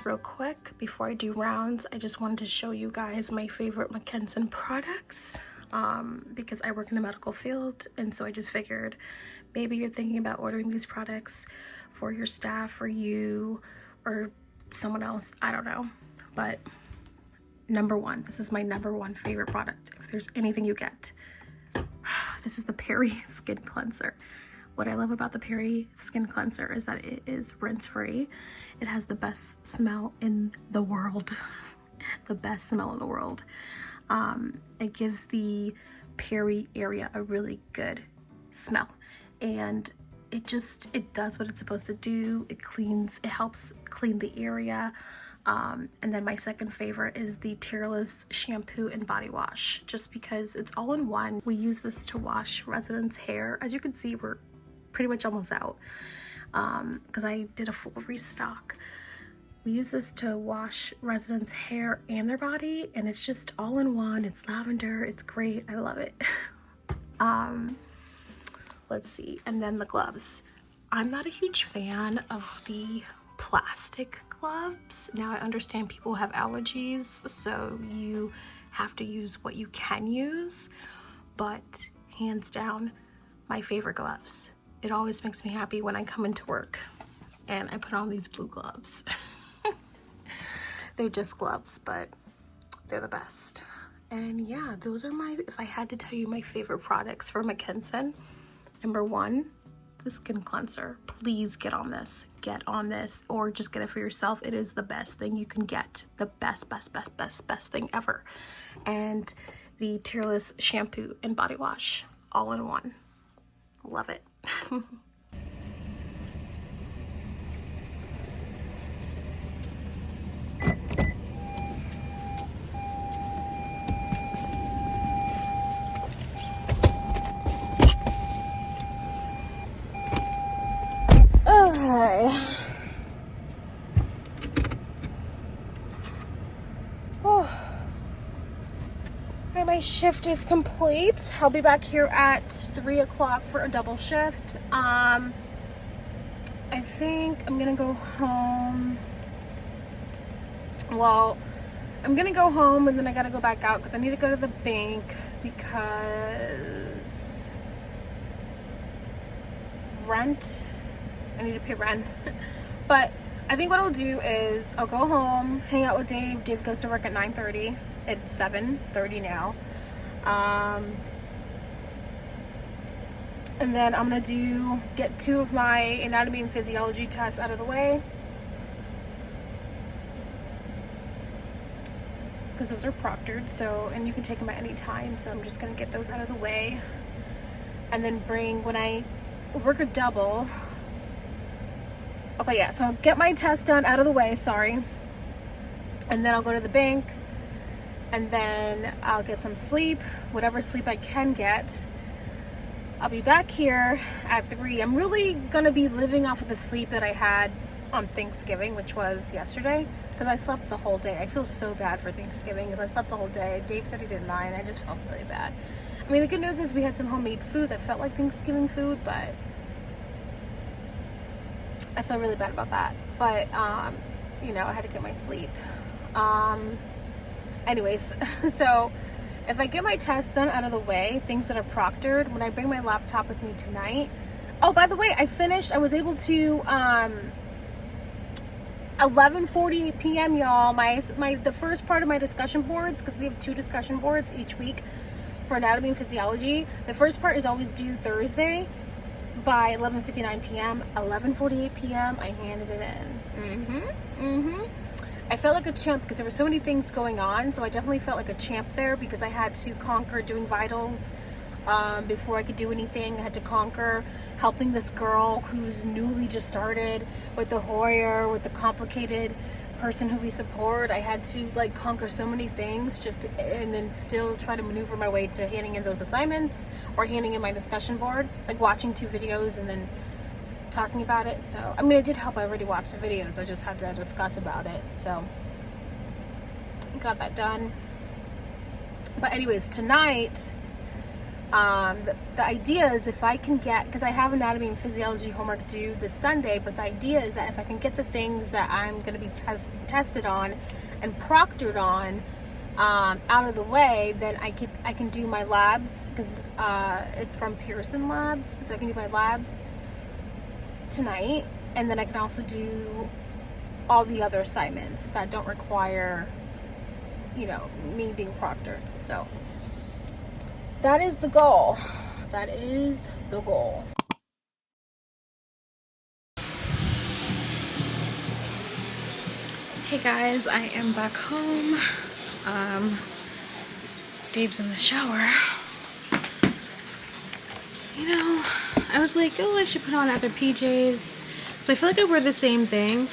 real quick before I do rounds. I just wanted to show you guys my favorite McKesson products because I work in the medical field, and so I just figured maybe you're thinking about ordering these products for your staff or you or someone else, I don't know. But number one, this is my number one favorite product. If there's anything you get, this is the Perry Skin Cleanser. What I love about the Perry Skin Cleanser is that it is rinse-free. It has the best smell in the world. The best smell in the world. It gives the Perry area a really good smell. And it does what it's supposed to do. It helps clean the area. And then my second favorite is the Tearless shampoo and body wash, just because it's all in one. We use this to wash residents' hair. As you can see, we're pretty much almost out because I did a full restock. We use this to wash residents' hair and their body, and it's just all in one. It's lavender. It's great. I love it. Let's see. And then the gloves. I'm not a huge fan of the plastic gloves. Now I understand people have allergies, so you have to use what you can use, but hands down, my favorite gloves. It always makes me happy when I come into work and I put on these blue gloves. They're just gloves, but they're the best. And yeah, those are if I had to tell you my favorite products for McKesson, number one, the skin cleanser. Please get on this, or just get it for yourself. It is the best thing you can get. The best thing ever. And the Tearless shampoo and body wash, all in one. Love it. Okay. Oh. My shift is complete. I'll be back here at 3 o'clock for a double shift. I think I'm gonna go home. Well, I'm gonna go home and then I gotta go back out because I need to go to the bank because rent. I need to pay rent. But I think what I'll do is I'll go home, hang out with Dave. Dave goes to work at 9:30. It's 7:30 now. And then I'm gonna get 2 of my anatomy and physiology tests out of the way, because those are proctored, and you can take them at any time, so I'm just gonna get those out of the way, and then when I work a double. Okay, yeah, so I'll get my test done out of the way, and then I'll go to the bank, and then I'll get some sleep, whatever sleep I can get. I'll be back here at 3. I'm really gonna be living off of the sleep that I had on Thanksgiving, which was yesterday, because I slept the whole day. I feel so bad for Thanksgiving because I slept the whole day. Dave said he did 9. I just felt really bad. I mean, the good news is we had some homemade food that felt like Thanksgiving food, but I feel really bad about that. But, I had to get my sleep. Anyways, so if I get my tests done out of the way, things that are proctored, when I bring my laptop with me tonight. Oh, by the way, I was able to, 11:48 p.m. y'all, the first part of my discussion boards, because we have 2 discussion boards each week for anatomy and physiology. The first part is always due Thursday by 11:59 p.m. 11:48 p.m. I handed it in. I felt like a champ because there were so many things going on, so I definitely felt like a champ there because I had to conquer doing vitals before I could do anything. I had to conquer helping this girl who's newly just started with the Hoyer, with the complicated person who we support. I had to conquer so many things and then still try to maneuver my way to handing in those assignments or handing in my discussion board, watching 2 videos and then talking about it. So I mean, it did help. I already watched the videos, I just had to discuss about it, so I got that done. But anyways, tonight The idea is if I can get, because I have anatomy and physiology homework due this Sunday, but the idea is that if I can get the things that I'm going to be tested on and proctored on out of the way, then I can do my labs, because it's from Pearson Labs, so I can do my labs tonight, and then I can also do all the other assignments that don't require, you know, me being proctored. So that is the goal. That is the goal. Hey guys, I am back home. Dave's in the shower. You know, I was like, oh, I should put on other PJs. So I feel like I wear the same thing.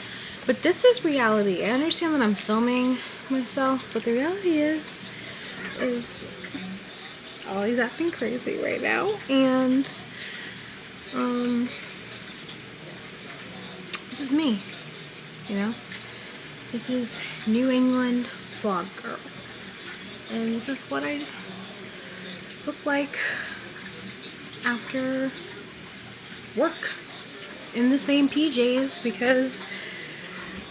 But this is reality. I understand that I'm filming myself, but the reality is Ollie's acting crazy right now. And this is me, you know? This is New England vlog girl. And this is what I look like after work in the same PJs, because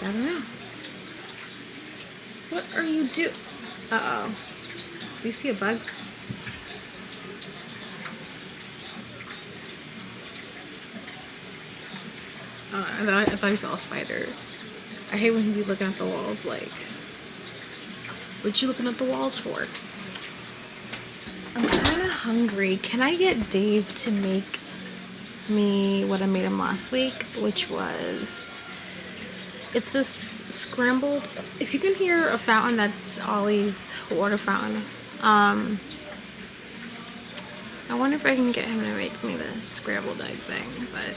I don't know. What are you doing? Uh-oh. Do you see a bug? I thought you saw a spider. I hate when you be looking at the walls like, what you looking at the walls for? I'm kind of hungry. Can I get Dave to make me what I made him last week, which was, it's a scrambled, if you can hear a fountain, that's Ollie's water fountain. I wonder if I can get him to make me the scrambled egg thing, but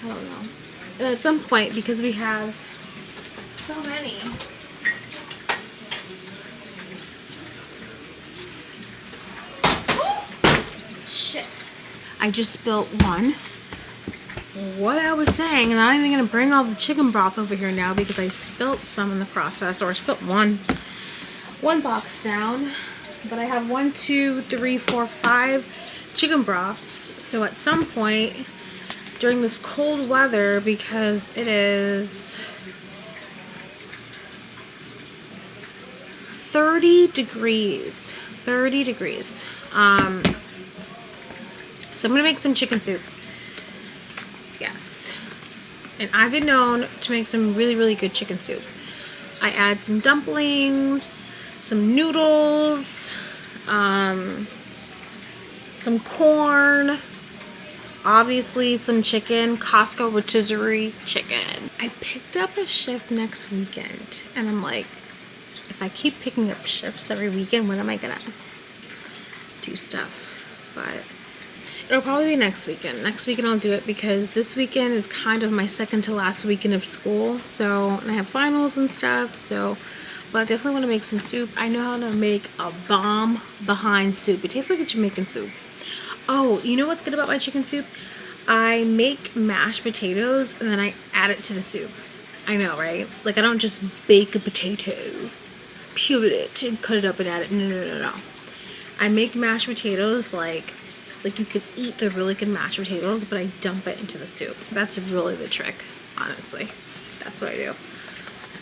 I don't know. And at some point, because we have so many, shit. I just spilt one. What I was saying, and I'm not even gonna bring all the chicken broth over here now because I spilt some in the process, or I spilt one box down, but I have 1, 2, 3, 4, 5 chicken broths. So at some point during this cold weather, because it is 30 degrees. So I'm gonna make some chicken soup. Yes. And I've been known to make some really, really good chicken soup. I add some dumplings, some noodles, some corn, obviously some chicken, Costco rotisserie chicken. I picked up a shift next weekend, and I'm like, if I keep picking up shifts every weekend, when am I gonna do stuff? But it'll probably be next weekend. Next weekend I'll do it, because this weekend is kind of my second to last weekend of school. So, and I have finals and stuff. So, but I definitely want to make some soup. I know how to make a bomb behind soup. It tastes like a Jamaican soup. Oh, you know what's good about my chicken soup? I make mashed potatoes and then I add it to the soup. I know, right? Like, I don't just bake a potato, peel it, and cut it up and add it. No. I make mashed potatoes like you could eat the really good mashed potatoes, but I dump it into the soup. That's really the trick, honestly. That's what I do.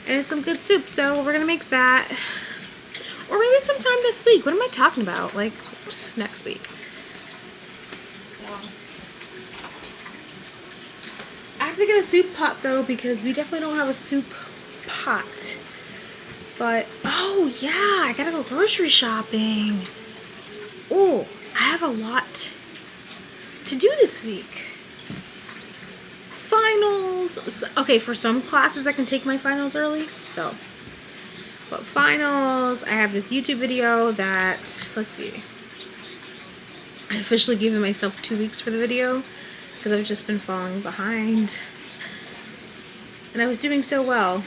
And it's some good soup, so we're gonna make that. Or maybe sometime this week. What am I talking about? Like, next week. So I have to get a soup pot though, because we definitely don't have a soup pot. But, oh yeah, I gotta go grocery shopping. Oh, I have a lot to do this week. Finals. Okay, for some classes I can take my finals early, so. But finals, I have this YouTube video that, let's see. I officially given myself 2 weeks for the video because I've just been falling behind. And I was doing so well.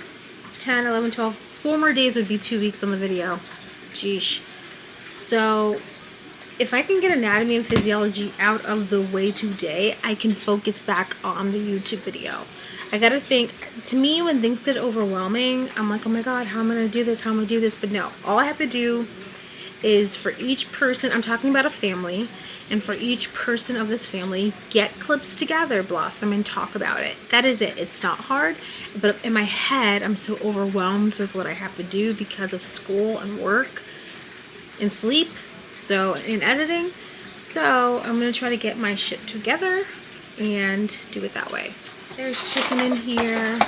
10, 11, 12, 4 more days would be 2 weeks on the video. Jeesh. So if I can get anatomy and physiology out of the way today, I can focus back on the YouTube video. I gotta think, to me, when things get overwhelming, I'm like, oh my god, how am I gonna do this? How am I gonna do this? But no, all I have to do is for each person, I'm talking about a family, and for each person of this family, get clips together, Blossom, and talk about it. That is it. It's not hard, but in my head, I'm so overwhelmed with what I have to do because of school and work and sleep, so, in editing. So I'm going to try to get my shit together and do it that way. There's chicken in here.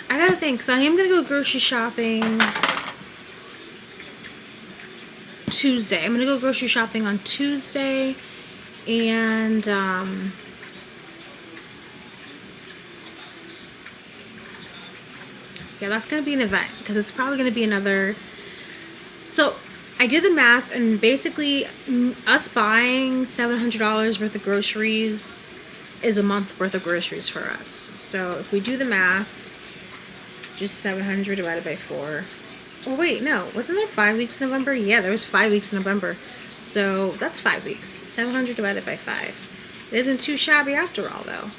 I gotta think, so I am going to go grocery shopping Tuesday. I'm going to go grocery shopping on Tuesday, and yeah, that's going to be an event, because it's probably going to be another, so I did the math, and basically us buying $700 worth of groceries is a month worth of groceries for us. So if we do the math, just 700 divided by 4. Oh wait, no, wasn't there 5 weeks in November? Yeah, there was 5 weeks in November. So that's 5 weeks. 700 divided by 5. It isn't too shabby after all, though.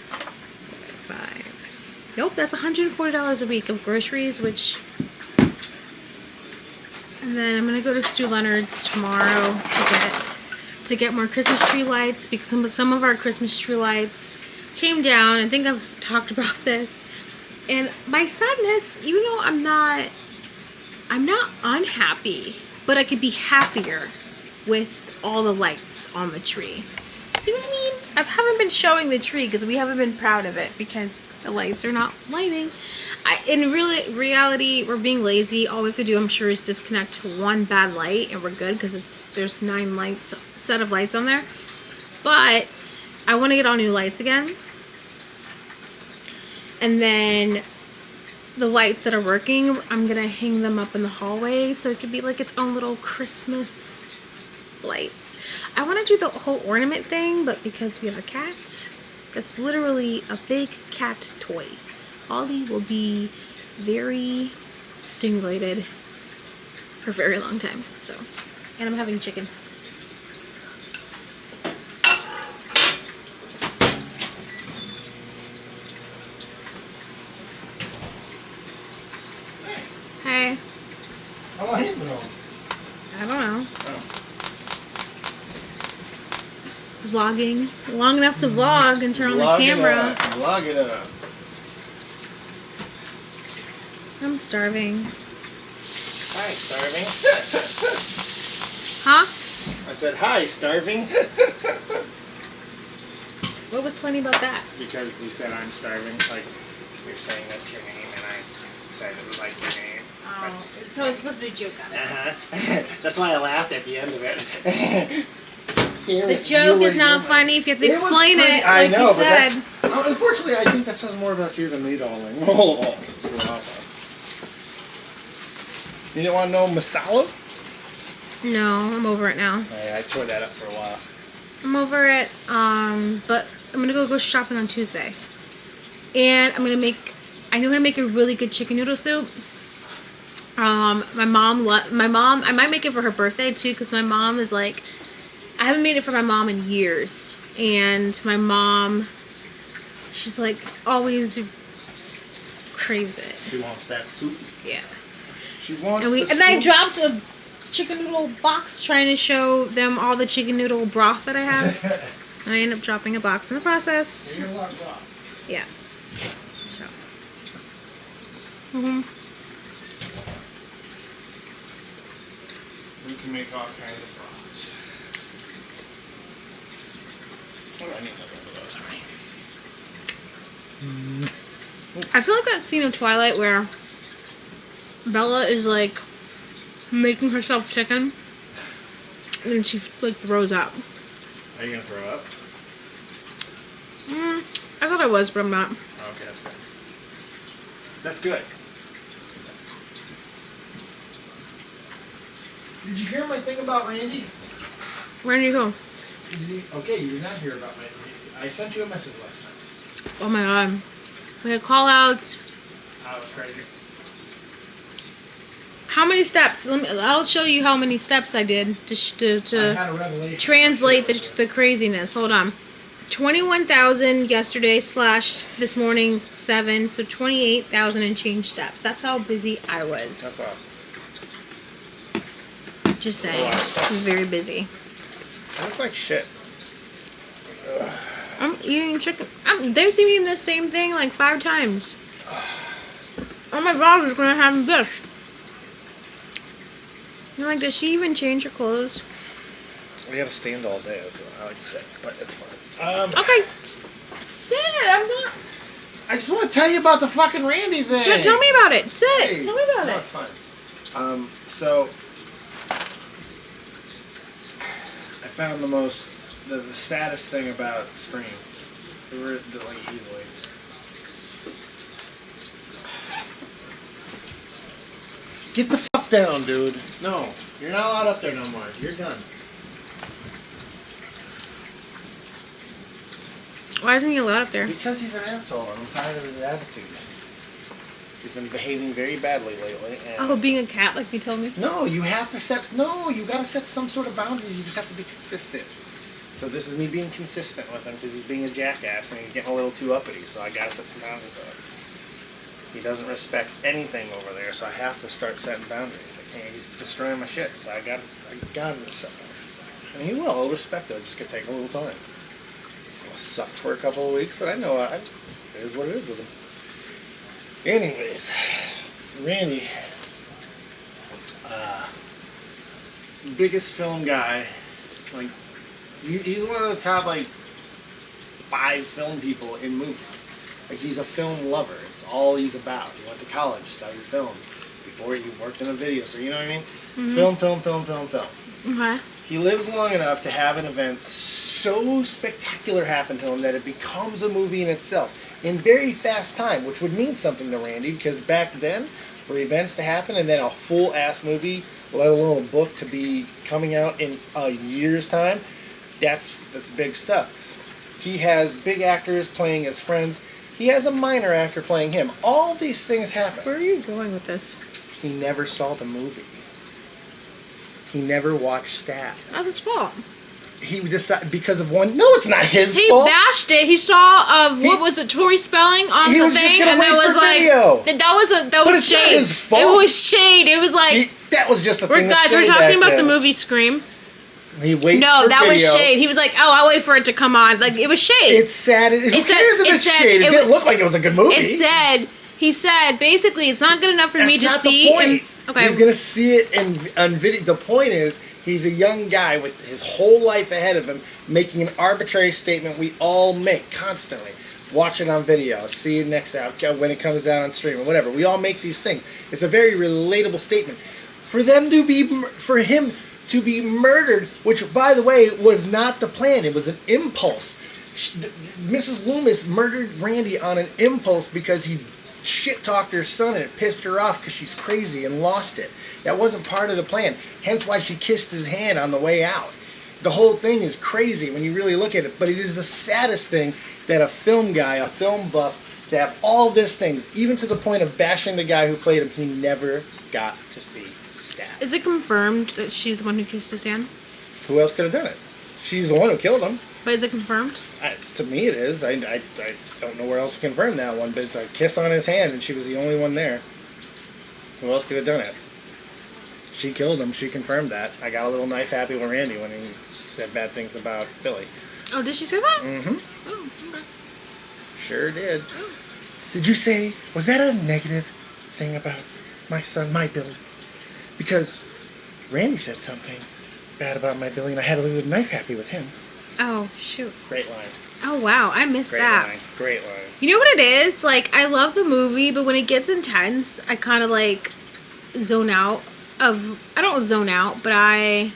5. Nope, that's $140 a week of groceries, which... And then I'm gonna go to Stu Leonard's tomorrow to get more Christmas tree lights, because some of our Christmas tree lights came down. I think I've talked about this. And my sadness, even though I'm not unhappy, but I could be happier with all the lights on the tree. See what I mean? I haven't been showing the tree because we haven't been proud of it because the lights are not lighting. In reality, we're being lazy. All we have to do, I'm sure, is disconnect to one bad light and we're good, because there's 9 set of lights on there. But I want to get all new lights again. And then the lights that are working, I'm going to hang them up in the hallway so it could be like its own little Christmas lights. I want to do the whole ornament thing, but because we have a cat, that's literally a big cat toy. Ollie will be very stimulated for a very long time. So, and I'm having chicken. Hey. How long have you been on? I don't know. Oh. Vlogging. Long enough to vlog and turn on the camera. Vlog it up. I'm starving. Hi, starving. Huh? I said, hi, starving. What was funny about that? Because you said I'm starving, like you're saying that's your name, and I said it was like your name. Oh, so it's supposed to be a joke on it. Uh-huh. That's why I laughed at the end of it. The joke is not funny if you have to explain it, I like know, you said. But that's, unfortunately, I think that says more about you than me, darling. Oh, you didn't want to know masala? No, I'm over it now. I tore that up for a while. I'm over it, but I'm gonna go shopping on Tuesday. And I know how to make a really good chicken noodle soup. My mom, I might make it for her birthday too, because my mom is like, I haven't made it for my mom in years. And my mom, she's like, always craves it. She wants that soup. Yeah. She wants and I dropped a chicken noodle box trying to show them all the chicken noodle broth that I have. And I ended up dropping a box in the process. You're gonna want broth. Yeah. So. We can make all kinds of broths. What do I need another one of those? I feel like that scene of Twilight where Bella is like making herself chicken and then she like throws up. Are you gonna throw up? I thought I was, but I'm not. Okay, that's good. That's good. Did you hear my thing about Randy? Where did you go? Okay, you did not hear about my Randy. I sent you a message last night. Oh my god. We had call outs. That was crazy. How many steps? I'll show you how many steps I did I had a revelation. translate the craziness. Hold on. 21,000 yesterday / this morning 7, so 28,000 and change steps. That's how busy I was. That's awesome. Just saying. He's very busy. I look like shit. Ugh. I'm eating chicken. They've eating the same thing like 5 times. Oh my god, I was gonna have this. I'm like, does she even change her clothes? We gotta stand all day, so I like to sit, but it's fine. Okay, sit. I'm not. I just want to tell you about the fucking Randy thing. Tell me about it. Sit. Hey, Tell me about it. It's fine. So I found the saddest thing about Scream. They were like easily. Get the fuck down, dude. No, you're not allowed up there no more. You're done. Why isn't he allowed up there? Because he's an asshole, and I'm tired of his attitude. He's been behaving very badly lately. And being a cat, like you told me? No, you have to set... No, you gotta set some sort of boundaries. You just have to be consistent. So this is me being consistent with him, because he's being a jackass, and he's getting a little too uppity, so I gotta set some boundaries with him. He doesn't respect anything over there, so I have to start setting boundaries. I can't... He's destroying my shit, so I gotta set boundaries. And he will. He'll respect it. It's just gonna take a little time. Suck for a couple of weeks, but I know it is what it is with him. Anyways, Randy, biggest film guy, like he's one of the top like 5 film people in movies. Like he's a film lover. It's all he's about. He went to college, studied film before he worked in a video. So you know what I mean? Mm-hmm. Film. Okay. He lives long enough to have an event so spectacular happen to him that it becomes a movie in itself in very fast time, which would mean something to Randy, because back then, for events to happen and then a full-ass movie, let alone a book to be coming out in a year's time, that's big stuff. He has big actors playing his friends. He has a minor actor playing him. All these things happen. Where are you going with this? He never saw the movie. He never watched Stab. That's his fault. He decided because of one. No, it's not his fault. He bashed it. He saw what was it, Tori Spelling on the thing, and there was like that was shade. Not his fault. It was shade. It was like that was just a thing. Guys, we're talking about the movie Scream. He waits No, that was shade. He was like, "Oh, I'll wait for it to come on." Like it was shade. It's sad. Who cares if it's shade? It didn't look like it was a good movie. He said basically it's not good enough for me to see. That's not the point. Okay. He's gonna see it on video. The point is, he's a young guy with his whole life ahead of him, making an arbitrary statement we all make constantly. Watch it on video. See it next out when it comes out on stream or whatever. We all make these things. It's a very relatable statement. For him to be murdered, which by the way was not the plan. It was an impulse. Mrs. Loomis murdered Randy on an impulse because he shit-talked her son and it pissed her off because she's crazy and lost it. That wasn't part of the plan. Hence why she kissed his hand on the way out. The whole thing is crazy when you really look at it, but it is the saddest thing that a film guy, a film buff, to have all these things, even to the point of bashing the guy who played him, he never got to see Stab. Is it confirmed that she's the one who kissed his hand? Who else could have done it? She's the one who killed him. But is it confirmed? To me it is. I don't know where else to confirm that one, but it's a kiss on his hand and she was the only one there. Who else could have done it? She killed him. She confirmed that. I got a little knife happy with Randy when he said bad things about Billy. Oh, did she say that? Mm-hmm. Oh, okay. Sure did. Oh. Did you say, was that a negative thing about my son, my Billy? Because Randy said something bad about my Billy and I had a little knife happy with him. Oh, shoot. Great line. Oh, wow. I missed that. Great line. You know what it is? Like, I love the movie, but when it gets intense, I kind of, like, zone out of... I don't zone out, but I'm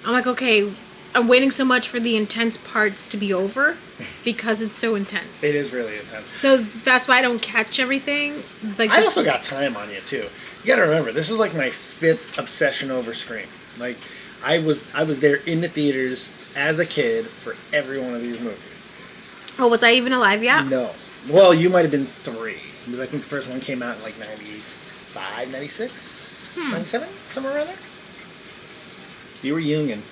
like, okay, I'm waiting so much for the intense parts to be over because it's so intense. It is really intense. So that's why I don't catch everything. Like, I also got time on you, too. You gotta remember, this is like my 5th obsession over Scream. Like, I was there in the theaters as a kid for every one of these movies. Oh, was I even alive yet? No. Well, you might have been 3. Because I think the first one came out in like 95, 96, 97? Somewhere around there? You were youngin'.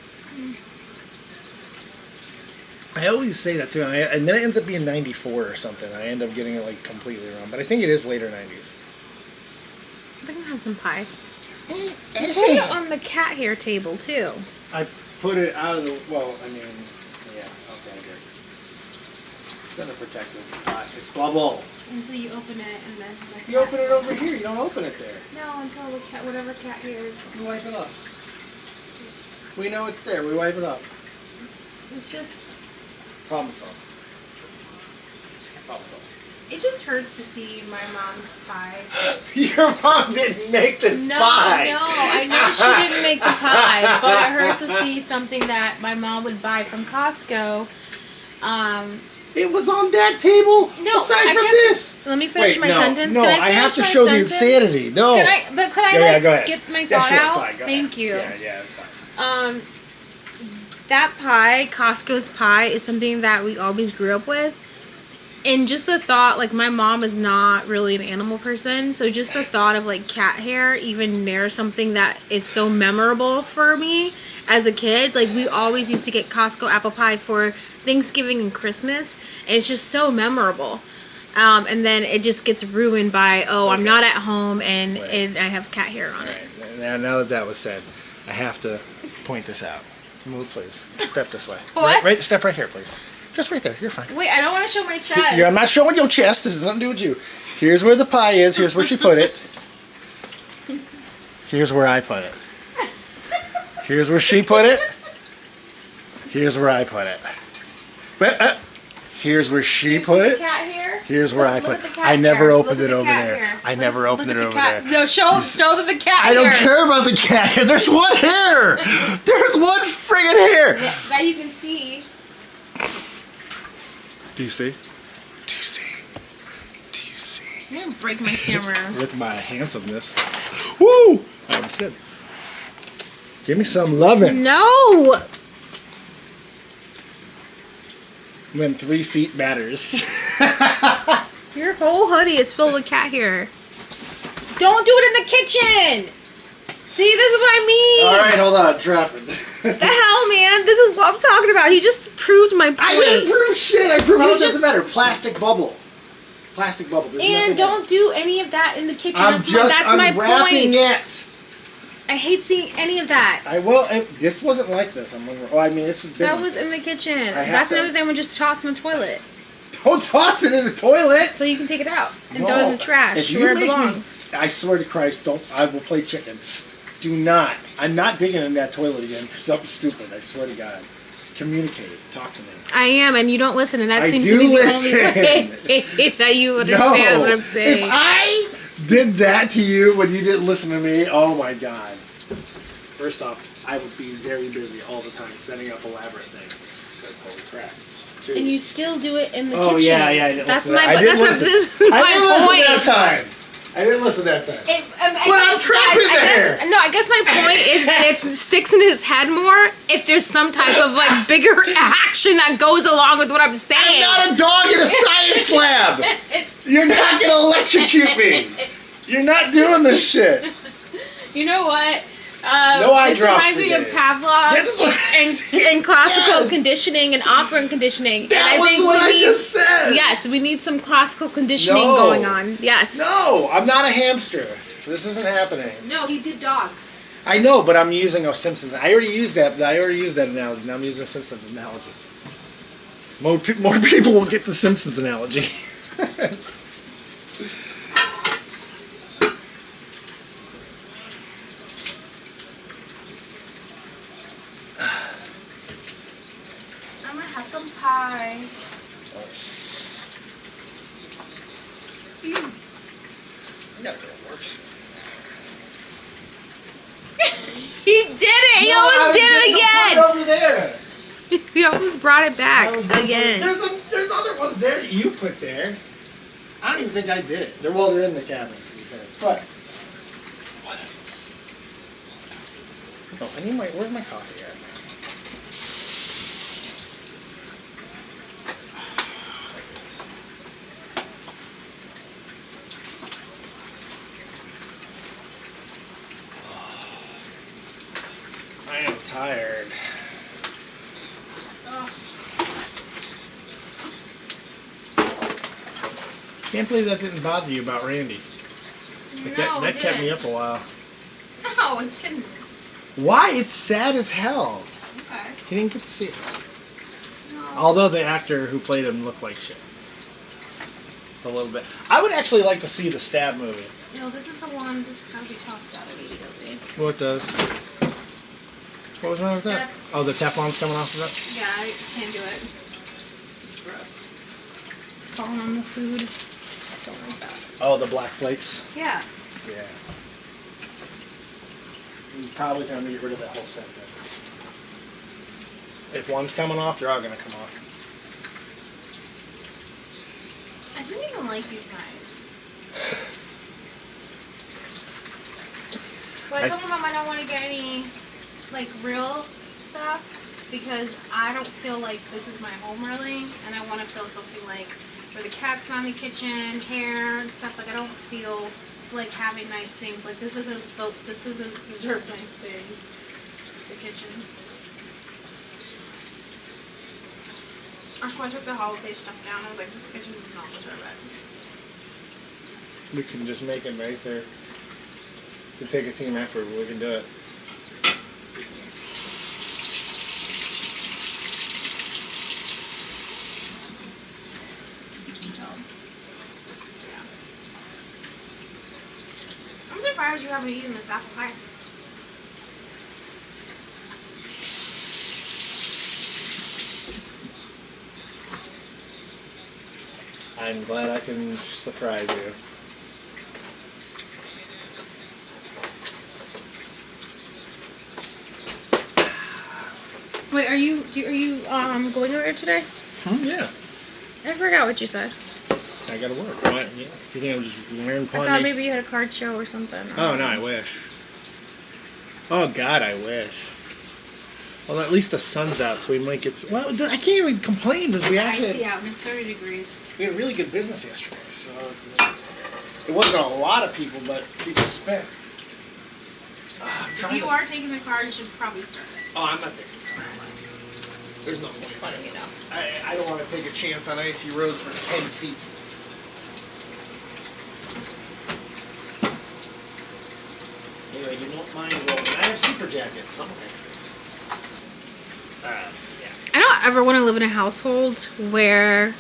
I always say that too, and then it ends up being 94 or something. I end up getting it like completely wrong. But I think it is later 90s. I think I have some pie. You put it on the cat hair table too. I put it out of the, well, I mean, yeah, okay, good. It's in a protective plastic bubble. Until you open it and then... You open it over here, you don't open it there. No, until the cat, whatever cat hairs. You wipe it off. We know it's there, we wipe it off. It's just... Problem solved. Problem solved. It just hurts to see my mom's pie. Your mom didn't make this pie. No, I know she didn't make the pie, but it hurts to see something that my mom would buy from Costco. It was on that table. No, aside I from guess, this. Let me finish my sentence. No, Can I have to finish my show sentence? the insanity. No. Could I Yeah, go ahead. get my Yeah, thought sure, out? fine, go Thank ahead. you. Yeah, that's fine. That pie, Costco's pie, is something that we always grew up with. And just the thought, like, my mom is not really an animal person, so just the thought of, like, cat hair even near something that is so memorable for me as a kid. Like, we always used to get Costco apple pie for Thanksgiving and Christmas, and it's just so memorable. And then it just gets ruined by, I'm not at home and I have cat hair on it. Now that that was said, I have to point this out. Move, please. Step this way. What? Right, step right here, please. Just right there. You're fine. Wait, I don't want to show my chest. Yeah, I'm not showing your chest. This has nothing to do with you. Here's where the pie is. Here's where she put it. Here's where I put it. Here's where she put it. Here's where I put it. Here's where she put it. Cat hair? Here's where I Look put at the it. cat I never hair. opened Look it at the over cat there. hair. I never opened it Look at over the cat. there. No, show the cat I hair. don't care about the cat hair. There's one hair. There's one friggin' hair. Yeah, that you can see. Do you see? Do you see? Do you see? I'm gonna break my camera. With my handsomeness. Woo! I almost did. Give me some loving. No! When 3 feet matters. Your whole hoodie is filled with cat hair. Don't do it in the kitchen! See, this is what I mean! Alright, hold on. Drop it. The hell, man? This is what I'm talking about. He just proved my point. I didn't prove shit. I proved how You it doesn't just- matter. Plastic bubble. Plastic bubble. There's And nothing don't do any of that in the kitchen. I'm That's just my unwrapping point. it. I hate seeing any of that. I will. This wasn't like this. I'm wondering. Oh, I mean, this is big. That like was this. in the kitchen. have That's to- another thing we just toss in the toilet. Don't toss it in the toilet. So you can take it out and No. throw it in the trash If you where it make me- belongs. I swear to Christ, don't. I will play chicken. Do not. I'm not digging in that toilet again for something stupid. I swear to God. Communicate. Talk to me. I am, and you don't listen, and that I seems do to be the listen. only way that you understand what I'm saying. If I did that to you when you didn't listen to me, oh my God. First off, I would be very busy all the time setting up elaborate things. Because holy crap. Two. And you still do it in the Oh kitchen. yeah, I didn't That's listen to my. that. I didn't That's listen. this is I my didn't listen point. that time. I didn't listen that time. I'm trapped in there. I guess my point is that it sticks in his head more if there's some type of like bigger action that goes along with what I'm saying. I'm not a dog in a science lab. You're not gonna electrocute me. You're not doing this shit. You know what? No eye this drops reminds me of today. Pavlov Yes. and classical Yes. conditioning and operant conditioning. That and I was think what we I need, just said. Yes, we need some classical conditioning No. going on. Yes. No, I'm not a hamster. This isn't happening. No, he did dogs. I know, but I'm using a Simpsons. I already used that. But I already used that analogy. Now I'm using a Simpsons analogy. More people will get the Simpsons analogy. I'm gonna have some pie. No, it works. He did it! He almost did it again! Over there. He almost brought it back again. There's other ones there that you put there. I don't even think I did it. They're in the cabinet, to be fair. But what else? Oh, I need where's my coffee at? I am tired. Can't believe that didn't bother you about Randy. That kept me up a while. No, it didn't. Why? It's sad as hell. Okay. He didn't get to see it. No. Although the actor who played him looked like shit. A little bit. I would actually like to see the Stab movie. No, this is the one. This is gotta be tossed out immediately. Well, it does. What was wrong with that? Oh, the Teflon's coming off of it? Yeah, I can't do it. It's gross. It's falling on the food. I don't like that. Oh, the black flakes? Yeah. Yeah. It's probably time to get rid of that whole set. If one's coming off, they're all going to come off. I didn't even like these knives. Well, I told my mom I don't want to get any, like, real stuff because I don't feel like this is my home really, and I want to feel something like where the cat's not in the kitchen, hair and stuff. Like I don't feel like having nice things. Like this doesn't deserve nice things. The kitchen. That's why I took the holiday stuff down. I was like, this kitchen does not deserve it. We can just make it nicer. We take a team effort, but we can do it. So, yeah. I'm surprised you haven't eaten this apple pie. I'm glad I can surprise you. Wait, are you going over today? Yeah. I forgot what you said. I gotta work. What? Yeah. You think I'm just wearing I pony? thought maybe you had a card show or something. Oh, no, I wish. Oh, God, I wish. Well, at least the sun's out, so we might get... Well, I can't even complain because we It's actually... icy out and it's 30 degrees. We had really good business yesterday, so... It wasn't a lot of people, but people spent. If you are taking the card, you should probably start it. Oh, I'm not taking the car. There's no more. Just letting you know. I don't want to take a chance on icy roads for 10 feet. Anyway, you don't mind rolling. I have super jackets. I'm okay. Yeah. I don't ever want to live in a household where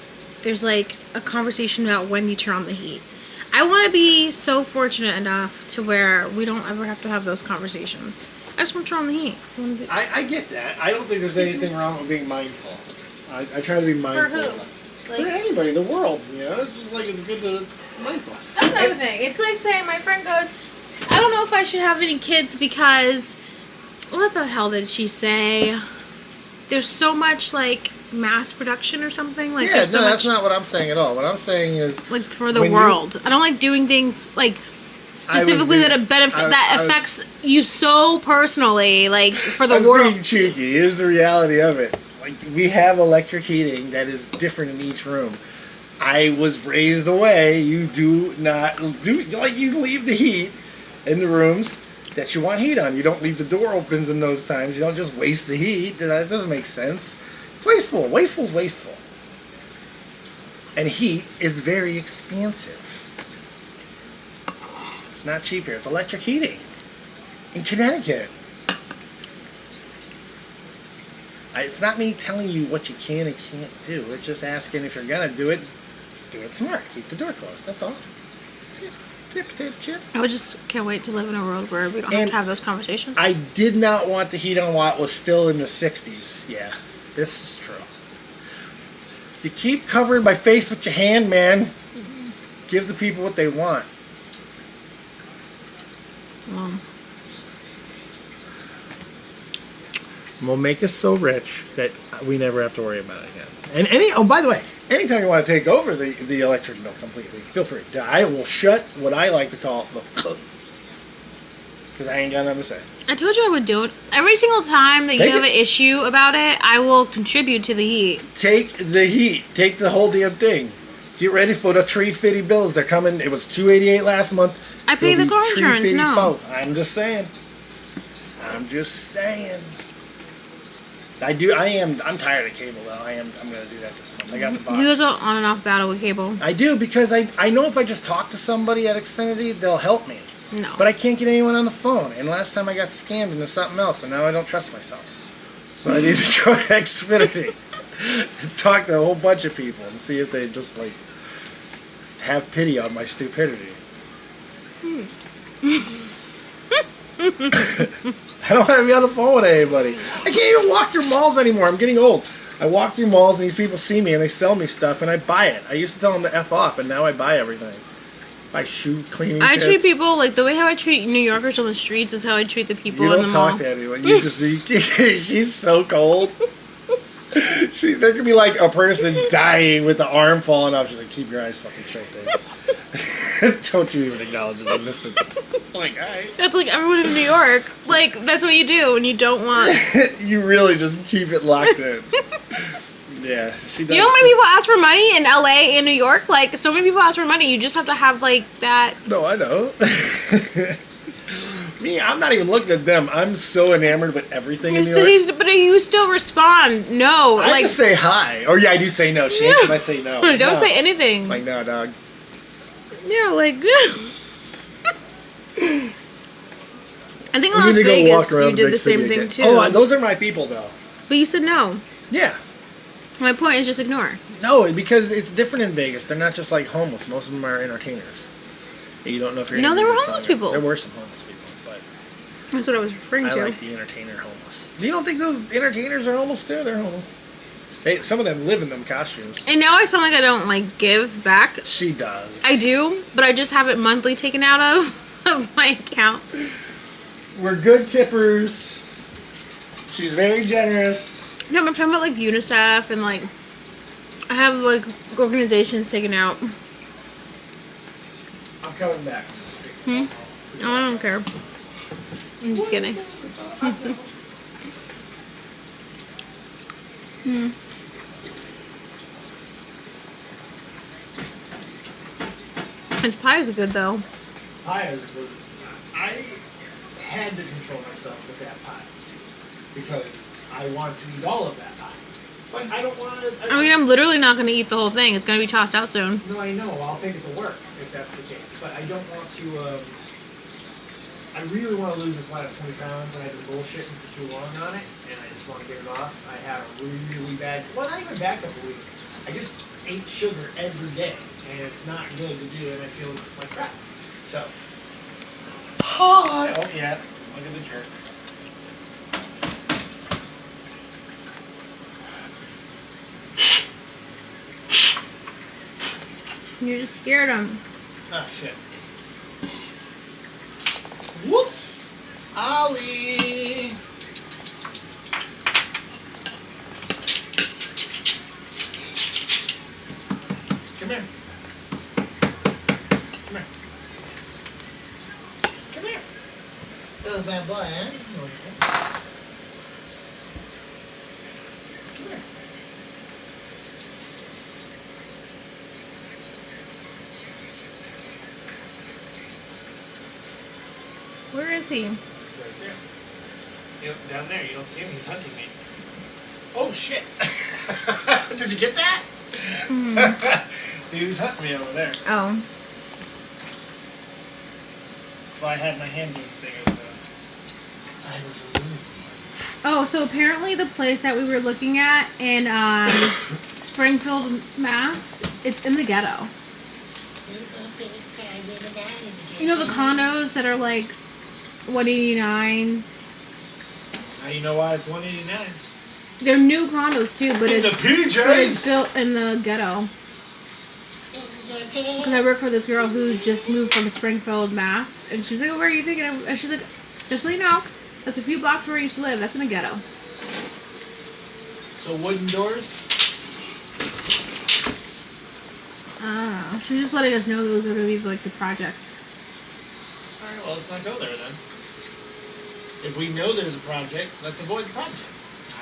there's like a conversation about when you turn on the heat. I want to be so fortunate enough to where we don't ever have to have those conversations. I just want to turn on the heat. I get that. I don't think there's anything wrong with being mindful. I try to be mindful. For who? For anybody in the world, you know? It's just like it's good to be mindful. That's another thing. It's like saying my friend goes, I don't know if I should have any kids because what the hell did she say? There's so much like mass production or something. Like Yeah, so that's much, not what I'm saying at all. What I'm saying is like for the world. I don't like doing things like specifically that affects you so personally, like for the world. Being cheeky. Here's the reality of it. Like we have electric heating that is different in each room. I was raised away. You do not do like you leave the heat in the rooms that you want heat on. You don't leave the door opens in those times. You don't just waste the heat. That doesn't make sense. It's wasteful. Wasteful's wasteful. And heat is very expensive. It's not cheap here. It's electric heating in Connecticut. It's not me telling you what you can and can't do. It's just asking if you're going to do it smart. Keep the door closed. That's all. Potato chip. I just can't wait to live in a world where we don't have to have those conversations. I did not want the heat on while it was still in the 60s. Yeah, this is true. You keep covering my face with your hand, man. Mm-hmm. Give the people what they want. We'll make us so rich that we never have to worry about it again. And by the way, anytime you want to take over the electric bill completely, feel free. I will shut what I like to call the because I ain't got nothing to say. I told you I would do it. Every single time that you have an issue about it, I will contribute to the heat. Take the heat. Take the whole damn thing. Get ready for the $350 bills. They're coming. It was $288 last month. I pay the car insurance, no. I'm just saying. I'm tired of cable though. I'm gonna do that this month. I got the box. He goes on and off battle with cable. I do because I know if I just talk to somebody at Xfinity, they'll help me. No. But I can't get anyone on the phone. And last time I got scammed into something else, and now I don't trust myself. So I need to go to Xfinity, talk to a whole bunch of people, and see if they just like have pity on my stupidity. I don't want to be on the phone with anybody. I can't even walk through malls anymore. I'm getting old. I walk through malls and these people see me and they sell me stuff and I buy it. I used to tell them to F off and now I buy everything. I shoe cleaning I kits. treat people like the way how I treat New Yorkers on the streets is how I treat the people You in don't the talk mall. to anyone. You just see. She's so cold. There could be like a person dying with the arm falling off. She's like, keep your eyes fucking straight there. Don't you even acknowledge his existence. Like, alright. That's like everyone in New York. Like, that's what you do when you don't want... You really just keep it locked in. Yeah, she does. You know how many people ask for money in LA and New York? Like, so many people ask for money. You just have to have, like, that... No, I know. Me, I'm not even looking at them. I'm so enamored with everything in New York. But you still respond. No. I like, just say hi. Or yeah, I do say no. She answers and I say no. Don't No. say anything. Like, no, dog. Yeah, like... I think in We Las need to go Vegas, walk around you did Big the same City thing, again. too. Oh, those are my people, though. But you said no. Yeah. My point is just ignore. No, because it's different in Vegas. They're not just like homeless. Most of them are entertainers. You don't know if you're. No, gonna there be were with homeless someone. people. There were some homeless people, but That's what I was referring I to. like the entertainer homeless. You don't think those entertainers are homeless too? They're homeless. Some of them live in them costumes. And now I sound like I don't, like, give back. She does. I do, but I just have it monthly taken out of my account. We're good tippers. She's very generous. No, I'm talking about, like, UNICEF and, like, I have, like, organizations taken out. I'm coming back. Oh, I don't care. I'm just kidding. His pies are good, though. Pie is good. I had to control myself with that pie because I want to eat all of that pie. But I don't want to. I mean, I'm literally not going to eat the whole thing. It's going to be tossed out soon. No, I know. I'll take it to work if that's the case. But I don't want to. I really want to lose this last 20 pounds, and I've been bullshitting for too long on it, and I just want to get it off. I had a really bad. Well, not even bad couple weeks. I just ate sugar every day, and it's not good to do, and I feel like crap. So. Oh yeah. Look at the jerk. You just scared him. Ah, shit. Whoops! Ollie! Come here. Come here. Come here. Little bad boy, huh? Come here. Where is he? Right there. Down there. You don't see him. He's hunting me. Oh, shit. Did you get that? He's hunting me over there. Oh. That's why I had my hand doing the thing over there. I was alone. Oh, so apparently the place that we were looking at in Springfield, Mass, it's in the ghetto. You know the condos that are like $189? Now you know why it's $189. They're new condos too, but In it's the PJs. but it's built in the ghetto. Because I work for this girl who just moved from Springfield, Mass, and she's like, "Oh, where are you thinking?" And she's like, "Just so you know, that's a few blocks from where I used to live. That's in a ghetto." So wooden doors. I don't know. She's just letting us know those are gonna be like the projects. All right. Well, let's not go there then. If we know there's a project, let's avoid the project.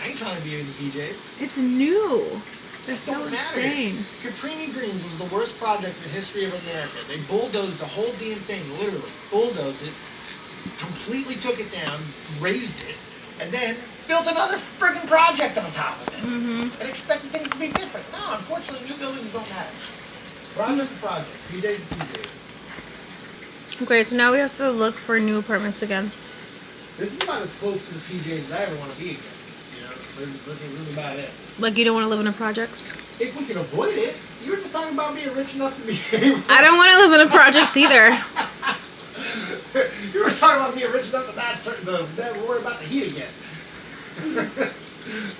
I ain't trying to be in the PJs. It's new. They're so Don't matter. insane. Caprini Greens was the worst project in the history of America. They bulldozed the whole damn thing, literally. Bulldozed it, completely took it down, raised it, and then built another friggin' project on top of it. And expected things to be different. No, unfortunately, new buildings don't matter. Project's a project. PJ's a PJ. Okay, so now we have to look for new apartments again. This is about as close to the PJs as I ever want to be again. You know, this is about it. Like, you don't want to live in the projects? If we can avoid it. You were just talking about being rich enough to be able I don't want to live in the projects either. You were talking about being rich enough to never worry about the heat again.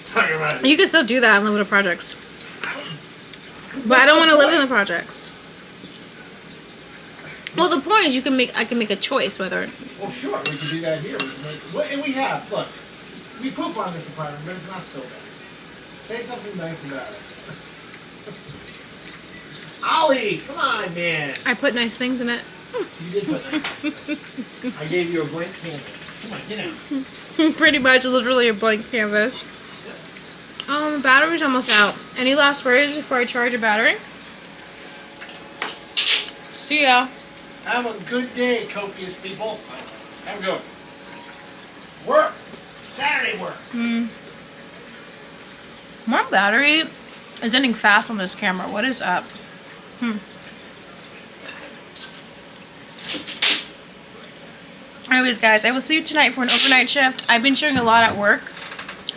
Talking about it. You can still do that and live in the projects. But I don't want to live in the projects. Well, the point is I can make a choice whether... Well, sure, we can do that here. And we have. Look, we poop on this apartment, but it's not so bad. Say something nice about it. Ollie, come on, man. I put nice things in it. You did put nice things. I gave you a blank canvas. Come on, get out. Pretty much, literally a blank canvas. The battery's almost out. Any last words before I charge a battery? See ya. Have a good day, copious people. Have a good work. Saturday work. My battery is ending fast on this camera. What is up? Anyways, guys, I will see you tonight for an overnight shift. I've been sharing a lot at work.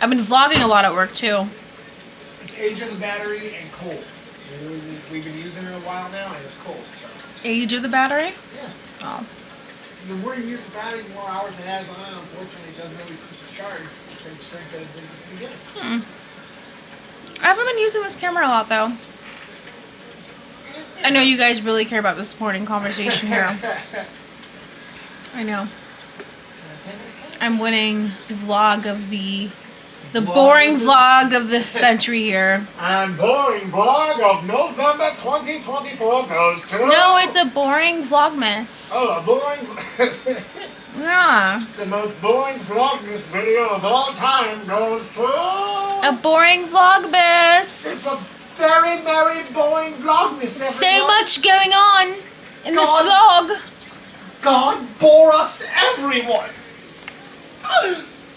I've been vlogging a lot at work, too. It's age of the battery and cold. We've been using it a while now, and it's cold. So. Age of the battery? Yeah. Oh. The more you use the battery, the more hours it has on it. Unfortunately, it doesn't always keep its charge the same strength that it did at the beginning. I haven't been using this camera a lot, though. I know you guys really care about this morning conversation here. I know. I'm winning the vlog of the boring vlog of the century here. And boring vlog of November 2024 goes to... No, it's a boring vlogmas. Oh, a boring... Yeah. The most boring vlogmas video of all time goes to... A boring vlogmas. It's a very, very boring vlogmas, everyone. So much going on in this vlog. God bore us, everyone.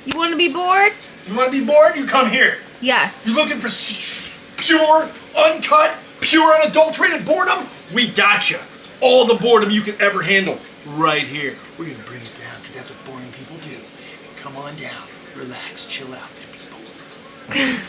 You want to be bored? You want to be bored? You come here. Yes. You looking for pure, uncut, pure, unadulterated boredom? We got you. All the boredom you can ever handle right here. We're going to bring it down because that's what boring people do. And come on down, relax, chill out, and be bored.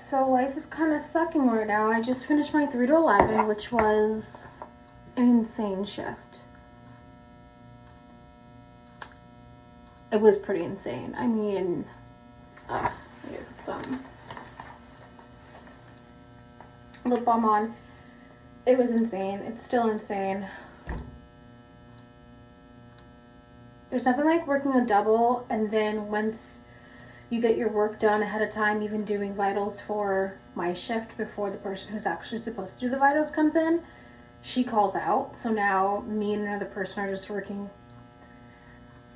So life is kind of sucking right now. I just finished my 3 to 11, which was an insane shift. It was pretty insane. I mean, it's lip balm on. It was insane. It's still insane. There's nothing like working a double, and then once you get your work done ahead of time, even doing vitals for my shift before the person who's actually supposed to do the vitals comes in, she calls out. So now me and another person are just working